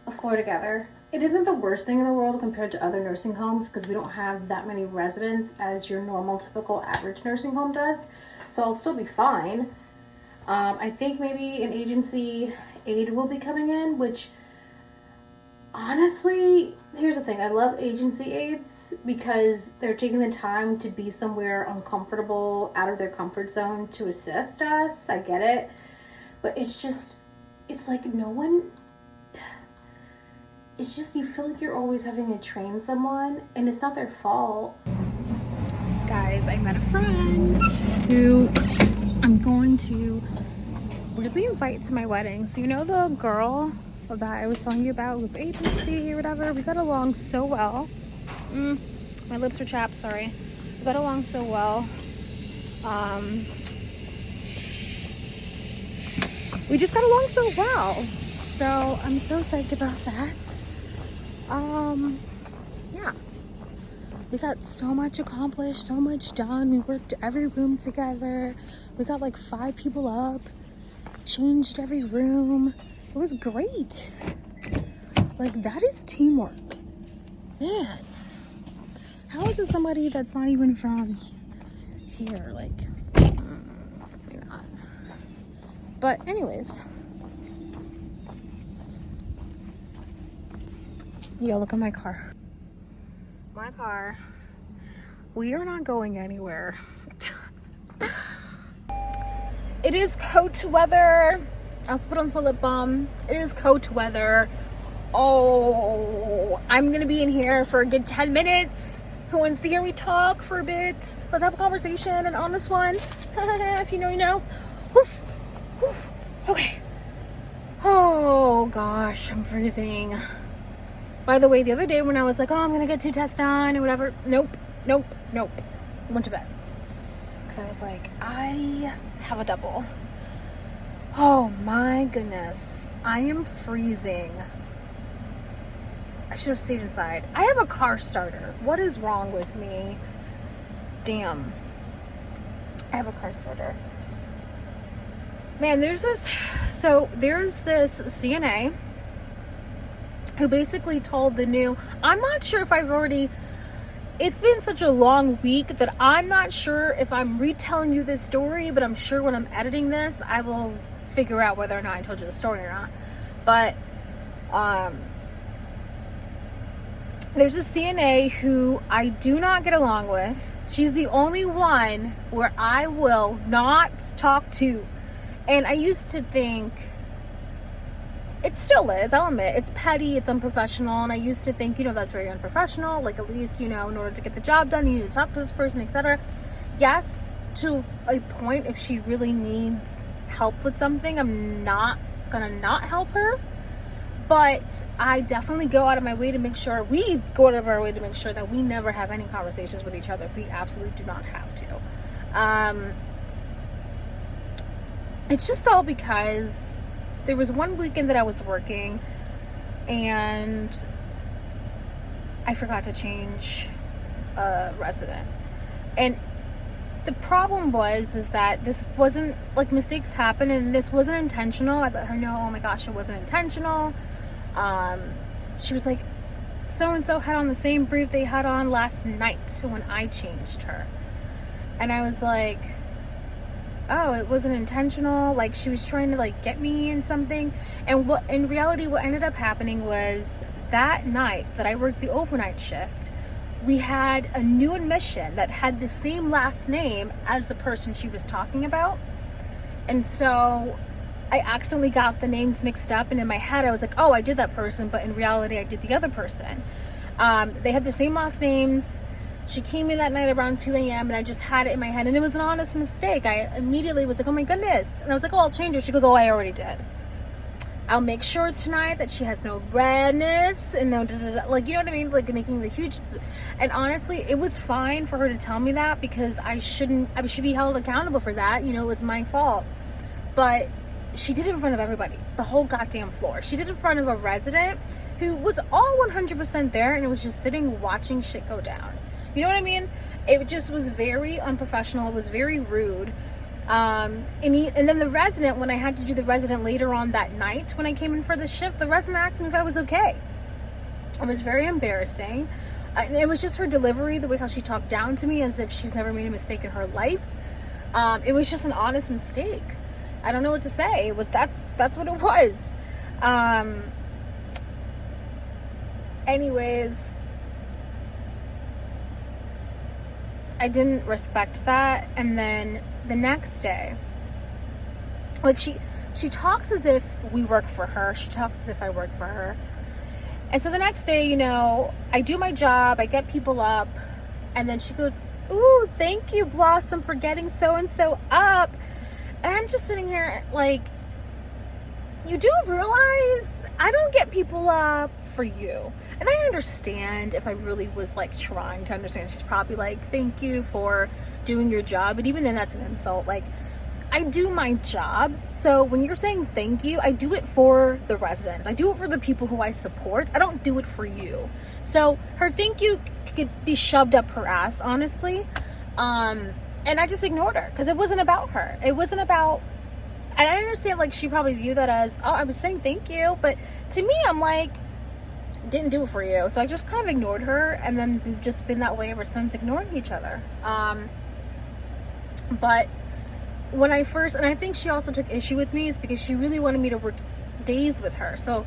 a floor together. It isn't the worst thing in the world compared to other nursing homes because we don't have that many residents as your normal, typical, average nursing home does. So I'll still be fine. I think maybe an agency aide will be coming in, which honestly, here's the thing. I love agency aides because they're taking the time to be somewhere uncomfortable, out of their comfort zone to assist us. I get it. But it's just, it's like no one, it's just you feel like you're always having to train someone and it's not their fault. Guys, I met a friend who I'm going to really invite to my wedding. So you know the girl that I was telling you about was ABC or whatever? We got along so well. My lips are chapped, sorry. We got along so well. We just got along so well. So I'm so psyched about that. Yeah. We got so much accomplished, so much done. We worked every room together. We got like 5 people up, changed every room. It was great. Like, that is teamwork. Man, how is it somebody that's not even from here? Like, maybe not. But anyways, yo, look at my car. My car. We are not going anywhere. It is coat weather. Let's put on some lip balm. It is coat weather. Oh, I'm gonna be in here for a good 10 minutes. Who wants to hear me talk for a bit? Let's have a conversation, an honest one. If you know, you know. Whew. Whew. Okay. Oh gosh, I'm freezing. By the way, the other day when I was like, oh, I'm gonna get 2 tests done or whatever. Nope. Went to bed. Because I was like, I have a double. Oh my goodness. I am freezing. I should have stayed inside. I have a car starter. What is wrong with me? Damn. I have a car starter. Man, there's this CNA who basically told the new, I'm not sure if I've already, it's been such a long week that I'm not sure if I'm retelling you this story, but I'm sure when I'm editing this, I will figure out whether or not I told you the story or not. But, there's a CNA who I do not get along with. She's the only one where I will not talk to. And I used to think, it still is, I'll admit, it's petty, it's unprofessional. And I used to think, that's very unprofessional. Like, at least, in order to get the job done, you need to talk to this person, etc. Yes, to a point, if she really needs help with something, I'm not gonna not help her. But I definitely go out of my way to make sure, we go out of our way to make sure that we never have any conversations with each other. We absolutely do not have to. It's just all because there was one weekend that I was working and I forgot to change a resident. And the problem is that this wasn't, like, mistakes happen and this wasn't intentional. I let her know, oh my gosh, it wasn't intentional. She was like, so-and-so had on the same brief they had on last night when I changed her. And I was like, oh, it wasn't intentional. Like, she was trying to, like, get me in something. And what, in reality, what ended up happening was that night that I worked the overnight shift, we had a new admission that had the same last name as the person she was talking about. And so I accidentally got the names mixed up, and in my head I was like, oh, I did that person, but in reality I did the other person. They had the same last names. She came in that night around 2 a.m. and I just had it in my head, and it was an honest mistake. I immediately was like, oh my goodness. And I was like, oh, I'll change it. She goes, oh, I already did. I'll make sure tonight that she has no redness and no like, you know what I mean? Like, making the huge, and honestly, it was fine for her to tell me that because I should be held accountable for that. It was my fault. But she did it in front of everybody, the whole goddamn floor. She did it in front of a resident who was all 100% there, and it was just sitting watching shit go down. You know what I mean? It just was very unprofessional. It was very rude. And then the resident, when I had to do the resident later on that night when I came in for the shift, the resident asked me if I was okay. It was very embarrassing. It was just her delivery, the way how she talked down to me as if she's never made a mistake in her life. It was just an honest mistake. I don't know what to say. That's what it was. Anyways, I didn't respect that. And then the next day, like, she talks as if we work for her. She talks as if I work for her. And so the next day, I do my job, I get people up, and then she goes, ooh, thank you, Blossom, for getting so-and-so up. And I'm just sitting here like, you do realize I don't get people up for you. And I understand if I really was, like, trying to understand. She's probably like, thank you for doing your job. But even then, that's an insult. Like, I do my job. So when you're saying thank you, I do it for the residents. I do it for the people who I support. I don't do it for you. So her thank you could be shoved up her ass, honestly. And I just ignored her because it wasn't about her. It wasn't about, and I understand, like, she probably viewed that as, oh, I was saying thank you. But to me, I'm like, didn't do it for you. So I just kind of ignored her. And then we've just been that way ever since, ignoring each other. But when I first, and I think she also took issue with me, is because she really wanted me to work days with her. So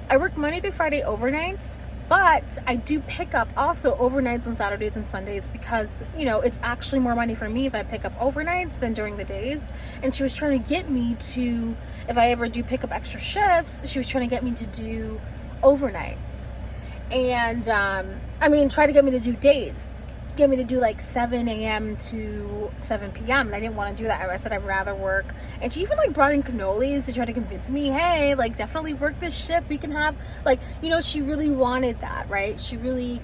I work Monday through Friday overnights, but I do pick up also overnights on Saturdays and Sundays because, you know, it's actually more money for me if I pick up overnights than during the days. And she was trying to get me to, if I ever do pick up extra shifts, she was trying to get me to do overnights. And, try to get me to do days. Get me to do like 7 a.m. to 7 p.m. and I didn't want to do that. I said I'd rather work. And she even like brought in cannolis to try to convince me, hey, like definitely work this shift. We can have like, you know, she really wanted that, right? She really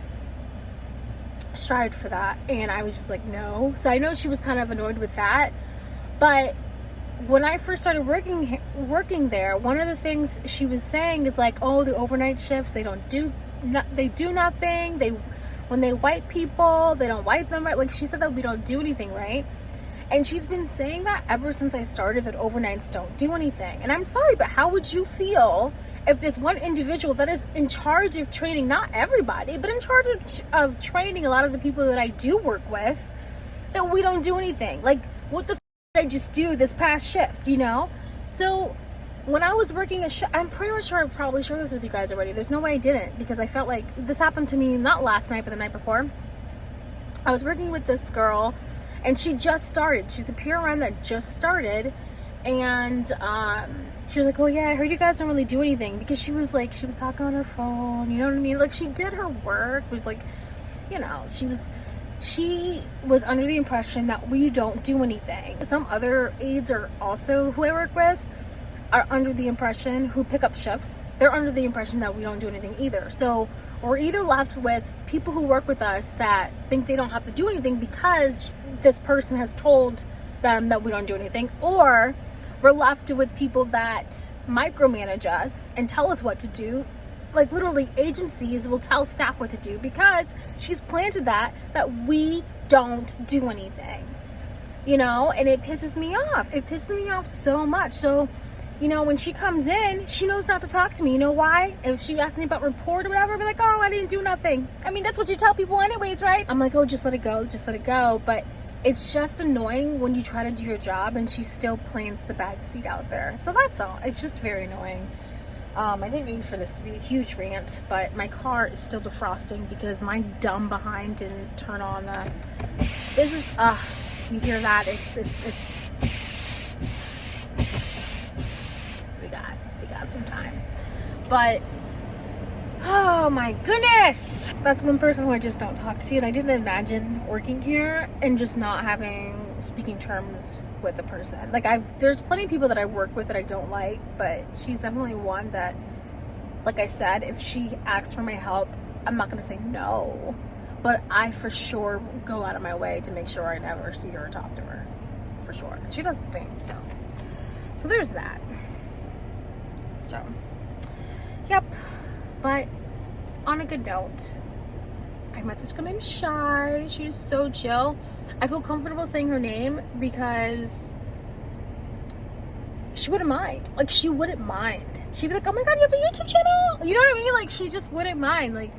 strived for that. And I was just like, no. So I know she was kind of annoyed with that. But when I first started working there, one of the things she was saying is like, oh, the overnight shifts, they do nothing. When they wipe people, they don't wipe them right. Like she said that we don't do anything right. And she's been saying that ever since I started, that overnights don't do anything. And I'm sorry, but how would you feel if this one individual that is in charge of training, not everybody, but in charge of training a lot of the people that I do work with, that we don't do anything? Like, what the did I just do this past shift, you know? So when I was working I'm pretty much sure I probably shared this with you guys already. There's no way I didn't, because I felt like this happened to me not last night, but the night before. I was working with this girl, and she just started. She's a PRN that just started, and she was like, oh yeah, I heard you guys don't really do anything, because she was talking on her phone, you know what I mean? Like, she did her work, was like, you know, she was under the impression that we don't do anything. Some other aides are also who I work with are under the impression, who pick up shifts, they're under the impression that we don't do anything either. So we're either left with people who work with us that think they don't have to do anything because this person has told them that we don't do anything, or we're left with people that micromanage us and tell us what to do. Like literally agencies will tell staff what to do because she's planted that we don't do anything, you know, and it pisses me off. It pisses me off so much. So, you know, when she comes in, she knows not to talk to me. You know why? If she asks me about report or whatever, I'll be like, oh, I didn't do nothing. I mean, that's what you tell people anyways, right? I'm like, oh, just let it go. Just let it go. But it's just annoying when you try to do your job and she still plants the bad seed out there. So that's all. It's just very annoying. I didn't mean for this to be a huge rant, but my car is still defrosting because my dumb behind didn't turn on this is, you hear that? It's we got some time. But, oh my goodness! That's one person who I just don't talk to, and I didn't imagine working here and just not having speaking terms with a person. Like, there's plenty of people that I work with that I don't like, but she's definitely one that, like I said, if she asks for my help, I'm not gonna say no, but I for sure go out of my way to make sure I never see her or talk to her, for sure. She does the same, so there's that. So, yep. But on a good note, I met this girl named Shy. She was so chill. I feel comfortable saying her name because she wouldn't mind. Like, she wouldn't mind. She'd be like, oh my god, you have a YouTube channel? You know what I mean? Like, she just wouldn't mind. Like,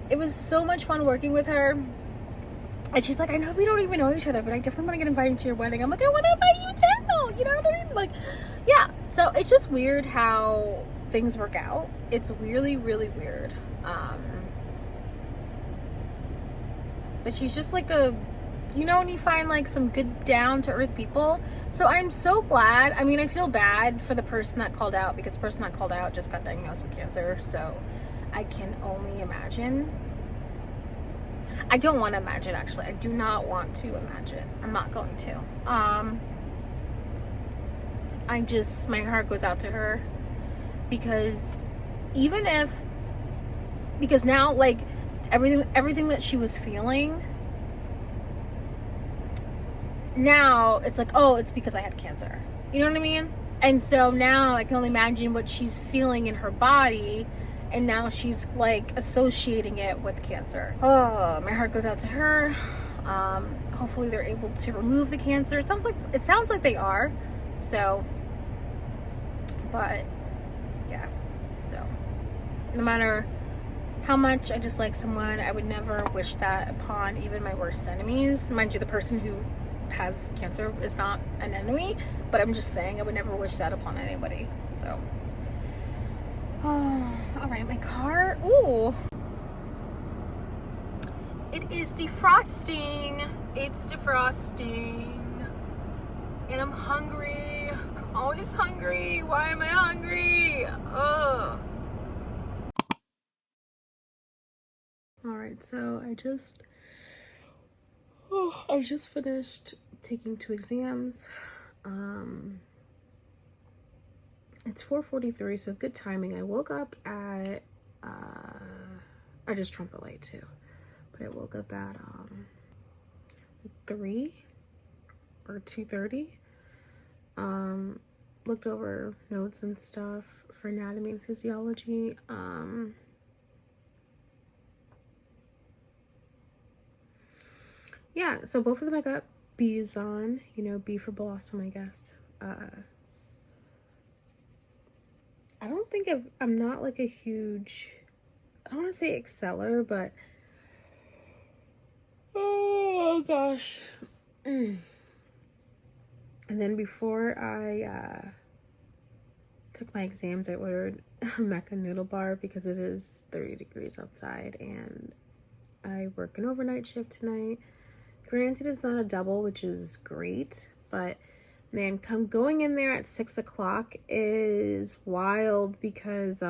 it was so much fun working with her. And she's like, I know we don't even know each other, but I definitely want to get invited to your wedding. I'm like, I want to invite you too. You know what I mean? Like, yeah. So it's just weird how things work out. It's really, really weird. But she's just like you know, when you find like some good down to earth people. So I'm so glad. I mean, I feel bad for the person that called out, because the person that called out just got diagnosed with cancer. So I can only imagine. I don't want to imagine, actually. I do not want to imagine. I'm not going to. My heart goes out to her, because because now, like, everything that she was feeling, now it's like, oh, it's because I had cancer. You know what I mean? And so now I can only imagine what she's feeling in her body, and now she's like associating it with cancer. Oh, my heart goes out to her. Hopefully they're able to remove the cancer. It sounds like they are. So, but yeah. So, no matter how much I dislike someone, I would never wish that upon even my worst enemies. Mind you, the person who has cancer is not an enemy, but I'm just saying I would never wish that upon anybody. So, oh, all right, my car. Ooh, it is defrosting. It's defrosting, and I'm hungry. I'm always hungry. Why am I hungry? Ugh. All right, so I just finished taking 2 exams. It's 4:43, so good timing. I woke up at I just turned the light too, but I woke up at 3 or 2:30. Looked over notes and stuff for anatomy and physiology. Yeah, so both of them I got B's on, you know, B for blossom, I guess. I don't think I'm not like a huge, I don't want to say exceller, but oh gosh. And then before I took my exams, I ordered a Mecca noodle bar because it is 30 degrees outside and I work an overnight shift tonight. Granted, it's not a double, which is great, but man, going in there at 6 o'clock is wild because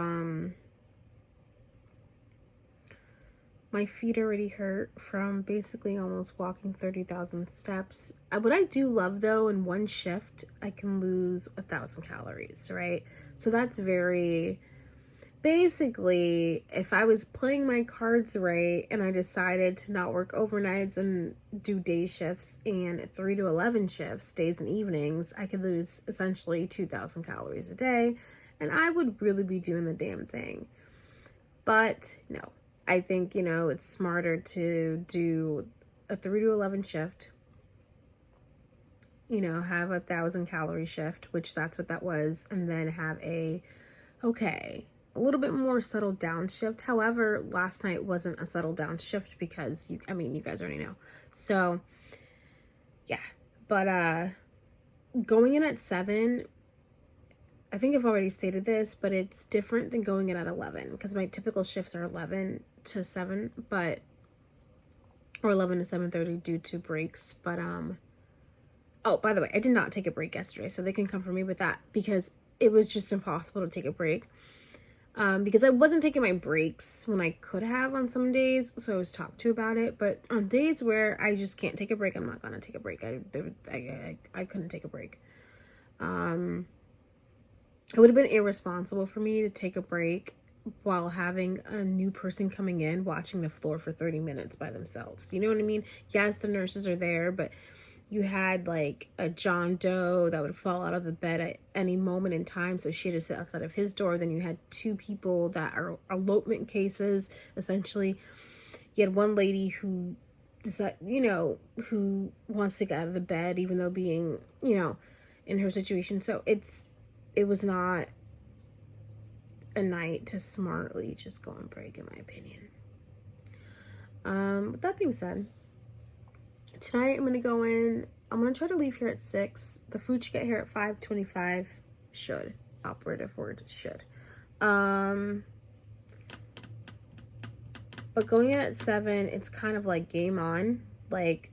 my feet already hurt from basically almost walking 30,000 steps. What I do love though, in one shift, I can lose 1,000 calories, right? So that's very, basically, if I was playing my cards right and I decided to not work overnights and do day shifts and 3 to 11 shifts, days and evenings, I could lose essentially 2,000 calories a day, and I would really be doing the damn thing. But no, I think, you know, it's smarter to do a 3 to 11 shift, you know, have 1,000 calorie shift, which that's what that was, and then have a little bit more settled down shift. However, last night wasn't a settled down shift because you guys already know. So yeah, but going in at 7, I think I've already stated this, but it's different than going in at 11 because my typical shifts are 11 to 7, or 11 to 7:30 due to breaks. But oh, by the way, I did not take a break yesterday, so they can come for me with that because it was just impossible to take a break. Because I wasn't taking my breaks when I could have on some days, so I was talked to about it. But on days where I just can't take a break, I'm not gonna take a break. I couldn't take a break. It would have been irresponsible for me to take a break while having a new person coming in watching the floor for 30 minutes by themselves. You know what I mean? Yes, the nurses are there, but you had like a John Doe that would fall out of the bed at any moment in time, so she had to sit outside of his door. Then you had 2 people that are elopement cases, essentially. You had one lady who, you know, who wants to get out of the bed even though being, you know, in her situation. So it was not a night to smartly just go on break, in my opinion. With that being said, tonight I'm gonna go in. I'm gonna try to leave here at 6. The food should get here at 5:25. Should. Operative word, should. But going in at 7, it's kind of like game on. Like,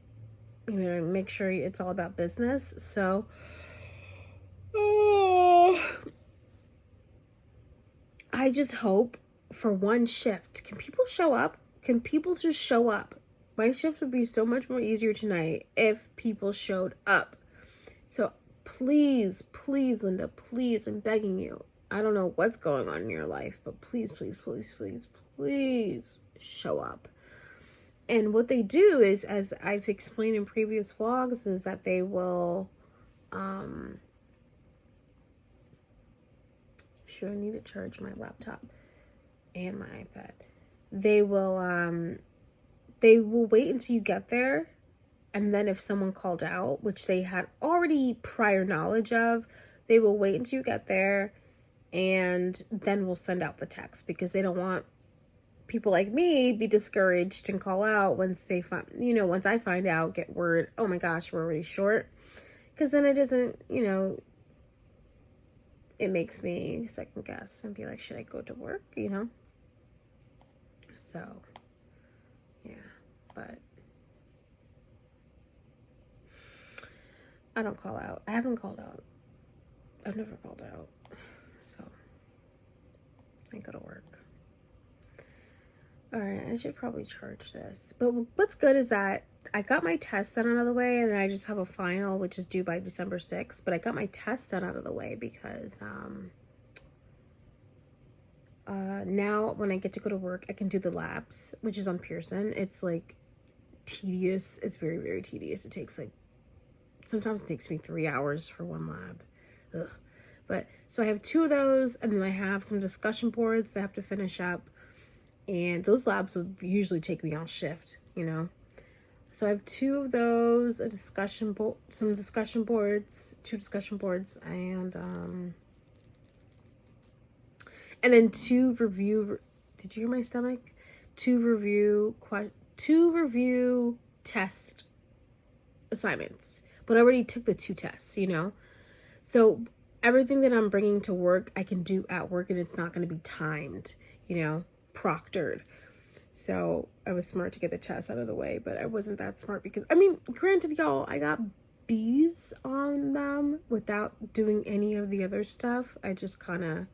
you know, make sure it's all about business. So I just hope for one shift. Can people show up? Can people just show up? My shift would be so much more easier tonight if people showed up. So please, please, Linda, please, I'm begging you. I don't know what's going on in your life, but please, please, please, please, please show up. And what they do is, as I've explained in previous vlogs, is that they will, sure, I need to charge my laptop and my iPad. They will wait until you get there, and then if someone called out, which they had already prior knowledge of, they will wait until you get there, and then we'll send out the text because they don't want people like me be discouraged and call out once they find, once I find out, get word, oh my gosh, we're already short. Because then it doesn't, it makes me second guess and be like, should I go to work, So, yeah, but I don't call out. I haven't called out. I've never called out. So, I go to work. All right, I should probably charge this. But what's good is that I got my test done out of the way, and then I just have a final, which is due by December 6th. But I got my test done out of the way because now when I get to go to work, I can do the labs, which is on Pearson. It's like tedious. It's very, very tedious. It takes sometimes it takes me 3 hours for one lab. Ugh. But so I have 2 of those, and then I have some discussion boards that I have to finish up. And those labs would usually take me on shift, So I have 2 of those, some discussion boards, 2 discussion boards, and then 2 review. Did you hear my stomach? 2 review test assignments. But I already took the 2 tests, So everything that I'm bringing to work, I can do at work, and it's not going to be timed, proctored. So I was smart to get the test out of the way, but I wasn't that smart because, granted, y'all, I got B's on them without doing any of the other stuff. I just I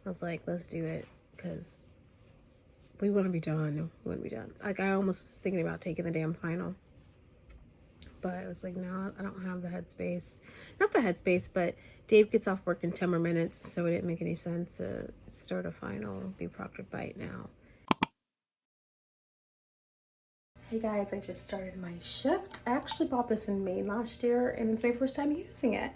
was like, let's do it because we want to be done. Like, I almost was thinking about taking the damn final. But I was like, no, I don't have the headspace. Not the headspace, but Dave gets off work in 10 more minutes, so it didn't make any sense to start a final, be proctored by it now. Hey guys, I just started my shift. I actually bought this in May last year, and it's my first time using it.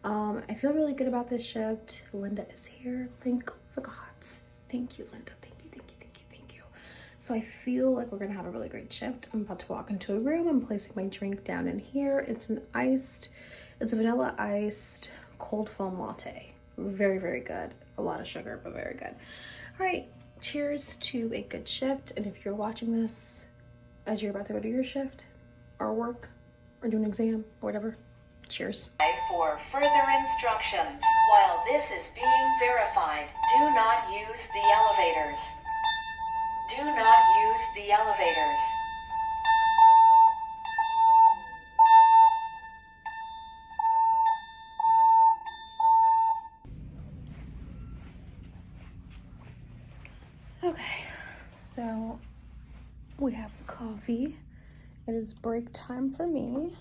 I feel really good about this shift. Linda is here. Thank the gods. Thank you, Linda. Thank you. So I feel like we're gonna have a really great shift. I'm about to walk into a room. I'm placing my drink down in here. It's a vanilla iced cold foam latte. Very, very good. A lot of sugar, but very good. All right, cheers to a good shift. And if you're watching this as you're about to go to your shift or work or do an exam or whatever, cheers. For further instructions, while this is being verified, do not use the elevators. Do not use the elevators. Okay, so we have coffee. It is break time for me.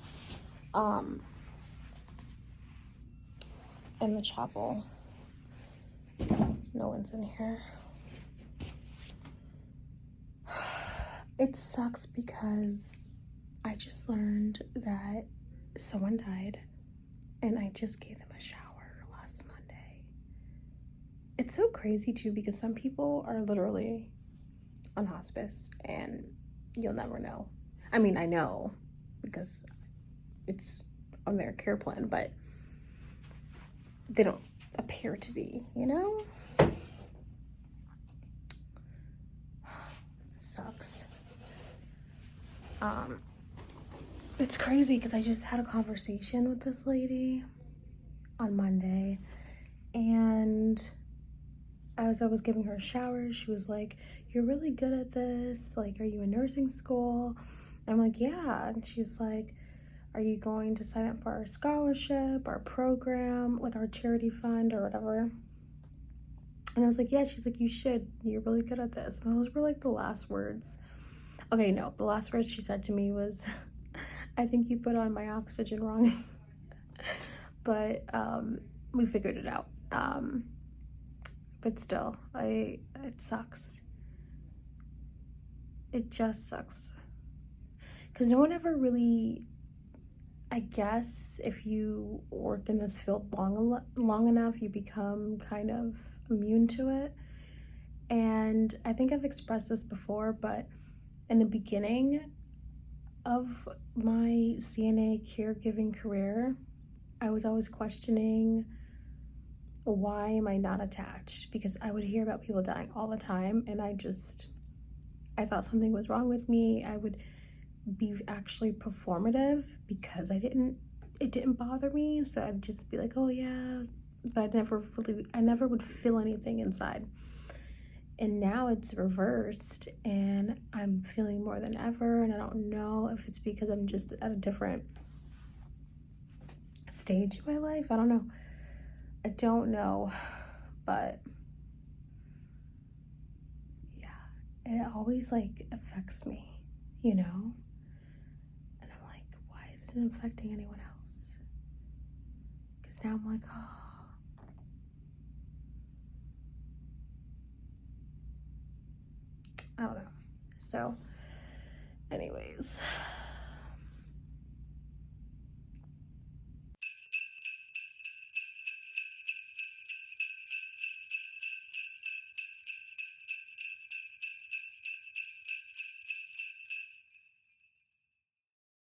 In the chapel. No one's in here. It sucks because I just learned that someone died and I just gave them a shower last Monday. It's so crazy too because some people are literally on hospice and you'll never know. I know because it's on their care plan, but they don't appear to be, Sucks. It's crazy because I just had a conversation with this lady on Monday, and as I was giving her a shower, she was like, "You're really good at this. Like, are you in nursing school?" And I'm like, "Yeah." And she's like, "Are you going to sign up for our scholarship, our program, like our charity fund or whatever?" And I was like, "Yeah." She's like, "You should. You're really good at this." And those were like the last words. Okay, no, the last words she said to me was, "I think you put on my oxygen wrong." But we figured it out. But still, it sucks. It just sucks. Because no one ever really, I guess, if you work in this field long enough, you become kind of immune to it. And I think I've expressed this before, but in the beginning of my CNA caregiving career, I was always questioning why am I not attached? Because I would hear about people dying all the time, and I thought something was wrong with me. I would be actually performative because it didn't bother me. So I'd just be like, oh yeah, but I never would feel anything inside. And now it's reversed, and I'm feeling more than ever. And I don't know if it's because I'm just at a different stage in my life. I don't know. But yeah, it always like affects me, you know? And I'm like, why isn't it affecting anyone else? Because now I'm like, oh. I don't know. So, anyways,